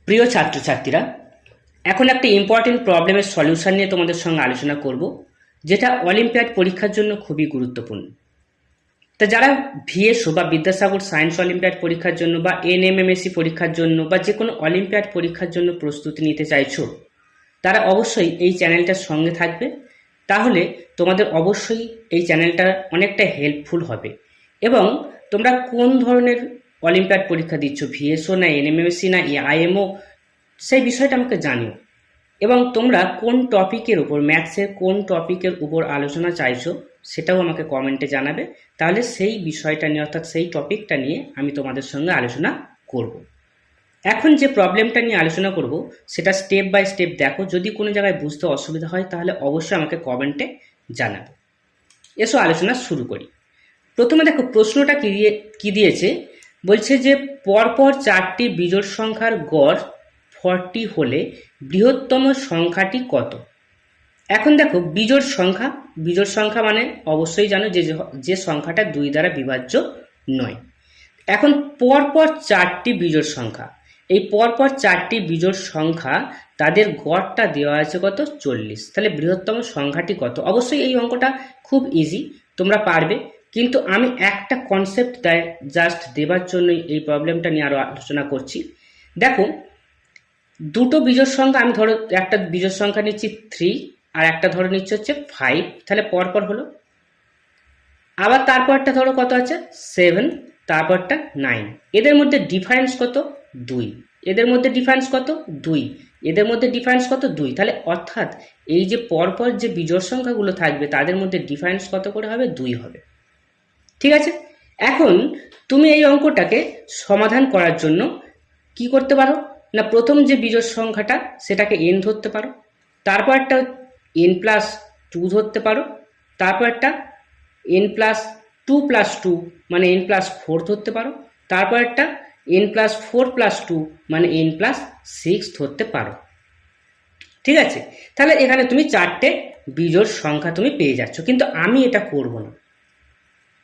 প্রিয় ছাত্রছাত্রীরা, এখন একটা ইম্পর্টেন্ট প্রবলেমের সলিউশন নিয়ে তোমাদের সঙ্গে আলোচনা করব, যেটা অলিম্পিয়াড পরীক্ষার জন্য খুবই গুরুত্বপূর্ণ। তা যারা ভিএসও বা বিদ্যাসাগর সায়েন্স অলিম্পিয়াড পরীক্ষার জন্য বা এনএমএমএসসি পরীক্ষার জন্য বা যে কোনো অলিম্পিয়াড পরীক্ষার জন্য প্রস্তুতি নিতে চাইছো, তারা অবশ্যই এই চ্যানেলটার সঙ্গে থাকবে। তাহলে তোমাদের অবশ্যই এই চ্যানেলটা অনেকটা হেল্পফুল হবে। এবং তোমরা কোন ধরনের অলিম্পিয়াড পরীক্ষা দিচ্ছ, ভিএসও না এনএমএমএসসি না আইএমও, সেই বিষয়টা আমাকে জানিও। এবং তোমরা কোন টপিকের উপর, ম্যাথসের কোন টপিকের উপর আলোচনা চাইছো সেটাও আমাকে কমেন্টে জানাবে। তাহলে সেই বিষয়টা নিয়ে, অর্থাৎ সেই টপিকটা নিয়ে আমি তোমাদের সঙ্গে আলোচনা করব। এখন যে প্রবলেমটা নিয়ে আলোচনা করব সেটা স্টেপ বাই স্টেপ দেখো। যদি কোনো জায়গায় বুঝতে অসুবিধা হয় তাহলে অবশ্যই আমাকে কমেন্টে জানাবে। এসো আলোচনা শুরু করি। প্রথমে দেখো প্রশ্নটা কি দিয়েছে। বলছে যে পরপর 4টি বিজোড় সংখ্যার গড় 40 হলে বৃহত্তম সংখ্যাটি কত। এখন দেখো বিজোড় সংখ্যা মানে অবশ্যই জানো যে সংখ্যাটা 2 দ্বারা বিভাজ্য নয়। এখন পরপর 4টি বিজোড় সংখ্যা, এই পরপর 4টি বিজোড় সংখ্যা, তাদের গড়টা দেওয়া আছে কত, 40। তাহলে বৃহত্তম সংখ্যাটি কত। অবশ্যই এই অঙ্কটা খুব ইজি, তোমরা পারবে। কিন্তু আমি একটা কনসেপ্ট জাস্ট দেবার জন্যই এই প্রবলেমটা নিয়ে আরো আলোচনা করছি। দেখো, দুটো বিজোড় সংখ্যা, আমি ধরো একটা বিজোড় সংখ্যা নিচ্ছি 3 আর একটা ধরো নিচ্ছে হচ্ছে 5, তাহলে পরপর হলো। আবার তারপরটা ধরো কত আছে 7, তারপরটা 9। এদের মধ্যে ডিফারেন্স কত, 2। এদের মধ্যে ডিফারেন্স কত, 2। এদের মধ্যে ডিফারেন্স কত, 2। তাহলে অর্থাৎ এই যে পরপর যে বিজোড় সংখ্যাগুলো থাকবে তাদের মধ্যে ডিফারেন্স কত করে হবে, 2 হবে। ঠিক আছে। এখন তুমি এই অঙ্কটাকে সমাধান করার জন্য কি করতে পারো না, প্রথম যে বিজোড় সংখ্যাটা সেটাকে n ধরতে পারো, তারপর একটা n+2 ধরতে পারো, তারপর একটা n+2+2 মানে n+4 ধরতে পারো, তারপর একটা n+4+2 মানে n+6 ধরতে পারো। ঠিক আছে। তাহলে এখানে তুমি 4টে বিজোড় সংখ্যা তুমি পেয়ে যাচ্ছ। কিন্তু আমি এটা করব না,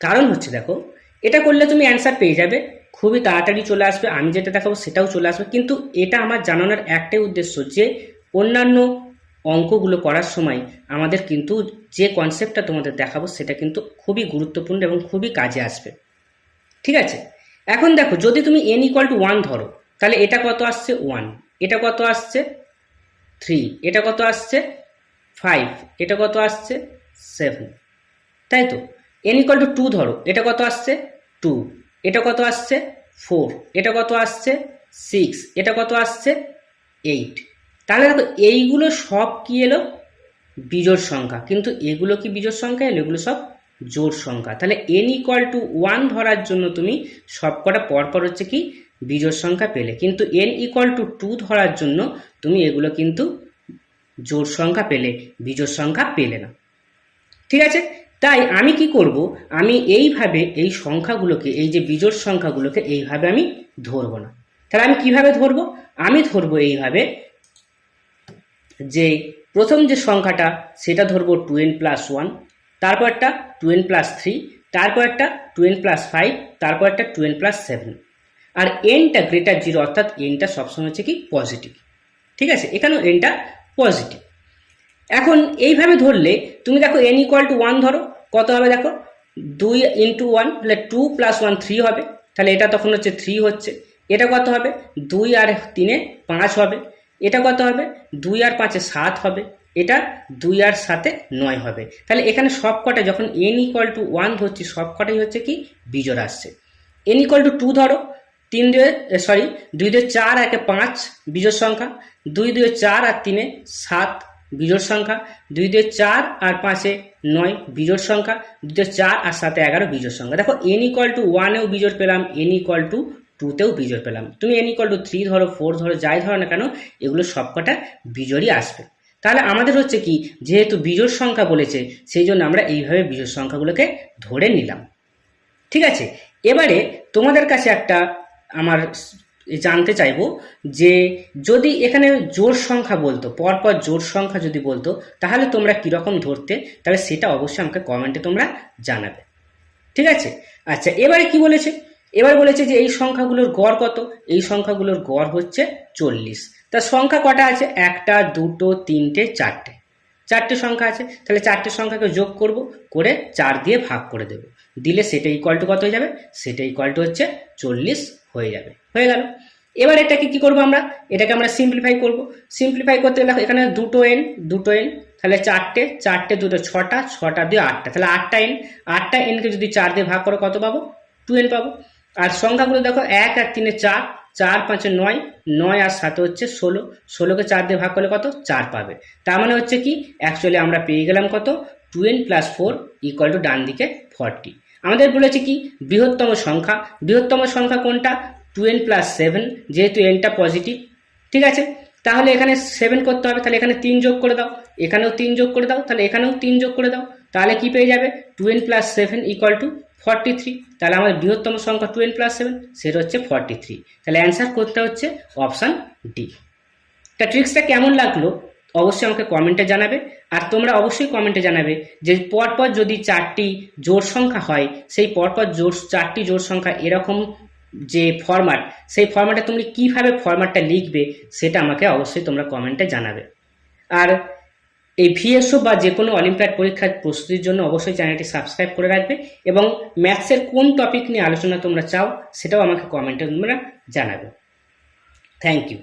কারণ হচ্ছে দেখো, এটা করলে তুমি অ্যান্সার পেয়ে যাবে, খুবই তাড়াতাড়ি চলে আসবে, আমি যেটা দেখাবো সেটাও চলে আসবে। কিন্তু এটা আমার জানানোর একটাই উদ্দেশ্য, যে অন্যান্য অঙ্কগুলো করার সময় আমাদের কিন্তু যে কনসেপ্টটা তোমাদের দেখাবো সেটা কিন্তু খুবই গুরুত্বপূর্ণ এবং খুবই কাজে আসবে। ঠিক আছে। এখন দেখো, যদি তুমি n=1 ধরো, তাহলে এটা কত আসছে 1, এটা কত আসছে 3, এটা কত আসছে 5, এটা কত আসছে 7, তাই তো। n=2 ধরো, এটা কত আসছে 2, এটা কত আসছে 4, এটা কত আসছে 6, এটা কত আসছে 8। তাহলে দেখো এইগুলো সব কি এলো, বিজোড় সংখ্যা। কিন্তু এগুলো কি বিজোড় সংখ্যা এলো, এগুলো সব জোড় সংখ্যা। তাহলে n=1 ধরার জন্য তুমি সবকটা পরপর হচ্ছে কি বিজোড় সংখ্যা পেলে, কিন্তু n=2 ধরার জন্য তুমি এগুলো কিন্তু জোড় সংখ্যা পেলে, বিজোড় সংখ্যা পেলে না। ঠিক আছে। তাই আমি কি করব, আমি এইভাবে এই সংখ্যাগুলোকে, এই যে বিজোড় সংখ্যাগুলোকে এইভাবে আমি ধরবো না। তাহলে আমি কিভাবে ধরবো, আমি ধরবো এইভাবে, যে প্রথম যে সংখ্যাটা সেটা ধরবো 2n+1, তারপর একটা 2n+3, তারপর একটা 2n+5, তারপর একটা 2n+7। আর nটা গ্রেটার 0, অর্থাৎ nটা সবসময় হচ্ছে কি পজিটিভ। ঠিক আছে, এখানেও nটা পজিটিভ। এখন এইভাবে ধরলে তুমি দেখো n=1 ধরো, কত হবে দেখো, 2 × 1, তাহলে 2 + 1 3 হবে। তাহলে এটা তখন হচ্ছে 3 হচ্ছে। এটা কত হবে, 2 আর 3 5 হবে। এটা কত হবে, 2 আর 5 7 হবে। এটা 2 আর 7 9 হবে। তাহলে এখানে সবকটা যখন n=1 ধরছি, সবকটাই হচ্ছে কি বিজোড় আসছে। n=2 ধরো, 2 2 4 1 5 বিজোড় সংখ্যা, 2 2 4 আর 3 7 বিজোড় সংখ্যা, 2 2 4 আর 5 9 বিজোড় সংখ্যা, 2 2 4 আর 7 11 বিজোড় সংখ্যা। দেখো n=1 এও বিজোড় পেলাম, n=2 তেও বিজোড় পেলাম। তুমি n=3 ধরো, 4 ধরো, যাই ধরো না কেন, এগুলো সবকটা বিজোড়ই আসবে। তাহলে আমাদের হচ্ছে কি, যেহেতু বিজোড় সংখ্যা বলেছে, সেই জন্য আমরা এইভাবে বিজোড় সংখ্যাগুলোকে ধরে নিলাম। ঠিক আছে। এবারে তোমাদের কাছে একটা আমার জানতে চাইবো, যে যদি এখানে জোড় সংখ্যা বলতো, পরপর জোড় সংখ্যা যদি বলতো, তাহলে তোমরা কিরকম ধরতে, তাহলে সেটা অবশ্যই আমাকে কমেন্টে তোমরা জানাবে। ঠিক আছে। আচ্ছা, এবারে কি বলেছে, এবার বলেছে যে এই সংখ্যাগুলোর গড় কত, এই সংখ্যাগুলোর গড় হচ্ছে 40। তার সংখ্যা কটা আছে, একটা, দুটো, তিনটে, চারটে, চারটে সংখ্যা আছে। তাহলে চারটে সংখ্যাকে যোগ করব, করে 4 দিয়ে ভাগ করে দেব, দিলে সেটা ইকুয়াল টু কত হয়ে যাবে, সেটা ইকুয়াল টু হচ্ছে 40 হয়ে যাবে, হয়ে গেল। এবার এটাকে কি করব আমরা, এটাকে আমরা সিম্পলিফাই করব। সিম্পলিফাই করতে গেলে এখানে দুটো এন, তাহলে চারটে, চারটে দুটো ছটা, ছটা দিয়ে আটটা, তাহলে আটটা এন, আটটা এনকে যদি 4 দিয়ে ভাগ করো কত পাবো, 2n পাবো। আর সংখ্যাগুলো দেখো 1 আর 3 4, 4 5 9, 9 আর 7 হচ্ছে 16, 16কে 4 দিয়ে ভাগ করলে কত, 4 পাবে। তার মানে হচ্ছে কি, অ্যাকচুয়ালি আমরা পেয়ে গেলাম কত, 2n + 4 ইকুয়াল টু ডান দিকে 40। আমাদের বলেছে কি, বৃহত্তম সংখ্যা, বৃহত্তম সংখ্যা কোনটা, 2n + 7, যেহেতু nটা পজিটিভ, ঠিক আছে। তাহলে এখানে 7 করতে হবে, তাহলে এখানে 3 যোগ করে দাও, এখানেও 3 যোগ করে দাও, তাহলে এখানেও 3 যোগ করে দাও, তাহলে কি পেয়ে যাবে, 2n + 7 ইকুয়াল টু 43। তাহলে আমাদের বৃহত্তম সংখ্যা 2n + 7, সেটা হচ্ছে 43। তাহলে অ্যান্সার করতে হচ্ছে অপশান ডি। তা ট্রিক্সটা কেমন লাগলো অবশ্যই আমাকে কমেন্টে জানাবে। আর তোমরা অবশ্যই কমেন্টে জানাবে যে পরপর যদি 4টি জোড় সংখ্যা হয়, সেই পরপর 4টি জোড় সংখ্যা এরকম যে ফরম্যাট, সেই ফরম্যাটে তুমি কিভাবে ফরম্যাটটা লিখবে সেটা আমাকে অবশ্যই তোমরা কমেন্টে জানাবে। আর এই ভিএসও বা যে কোনো অলিম্পিয়াড পরীক্ষার প্রস্তুতির জন্য অবশ্যই চ্যানেলটি সাবস্ক্রাইব করে রাখবে, এবং ম্যাথসের কোন টপিক নিয়ে আলোচনা তোমরা চাও সেটাও আমাকে কমেন্টে তোমরা জানাবে। Thank you.